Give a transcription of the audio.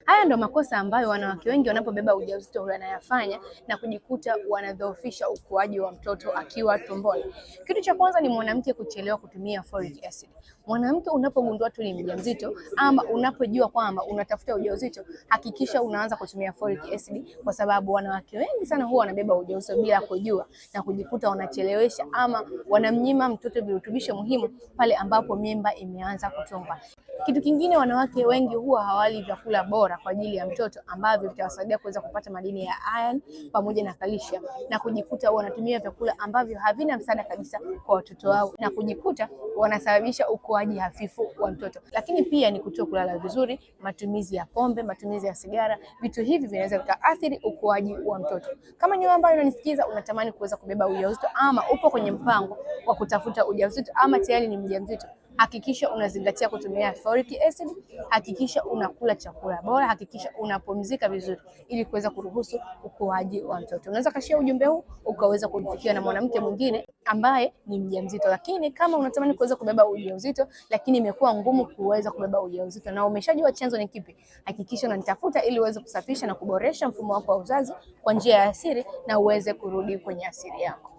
Haya ndo makosa ambayo wanawake wengi wanapobeba ujauzito wanayafanya na kujikuta wanadhoofisha ukuaji wa mtoto akiwa tumboni. Kitu cha kwanza ni mwanamke kuchelewa kutumia folic acid. Mwanamke unapogundua tu ni mjamzito ama unapojua kwamba unatafuta ujauzito, hakikisha unaanza kutumia folic acid, kwa sababu wanawake wengi sana huwa wanabeba ujauzito bila kujua na kujikuta wanachelewesha ama wanamnyima mtoto virutubisho muhimu pale ambapo mimba imeanza kutungwa. Kitu kingine, wanawake wengi huwa hawali vyakula bora kwa ajili ya mtoto ambavyo vitawasaidia kuweza kupata madini ya iron pamoja na calcium, na kujikuta wanatumia vyakula ambavyo havina msaada kabisa kwa watoto wao na kujikuta wanasababisha ukuaji hafifu wa mtoto. Lakini pia ni kutokulala vizuri, matumizi ya pombe, matumizi ya sigara, vitu hivi vinaweza vikaathiri ukuaji wa mtoto. Kama ni wewe ambaye unanisikiza unatamani kuweza kubeba ujauzito ama upo kwenye mpango wa kutafuta ujauzito ama tayari ni mjamzito, hakikisha unazingatia kutumia folic acid, hakikisha unakula chakula bora, hakikisha unapumzika vizuri ili kuweza kuruhusu ukuaji wa mtoto. Unaweza kashia ujumbe huu ukaweza kumfikia na mwanamke mwingine ambaye ni mjamzito. Lakini kama unatamani kuweza kubeba ujauzito lakini imekuwa ngumu kuweza kubeba ujauzito na umeshajua chanzo ni kipi, hakikisha unanitafuta ili uweze kusafisha na kuboresha mfumo wako wa uzazi kwa njia ya asili na uweze kurudi kwenye asili yako.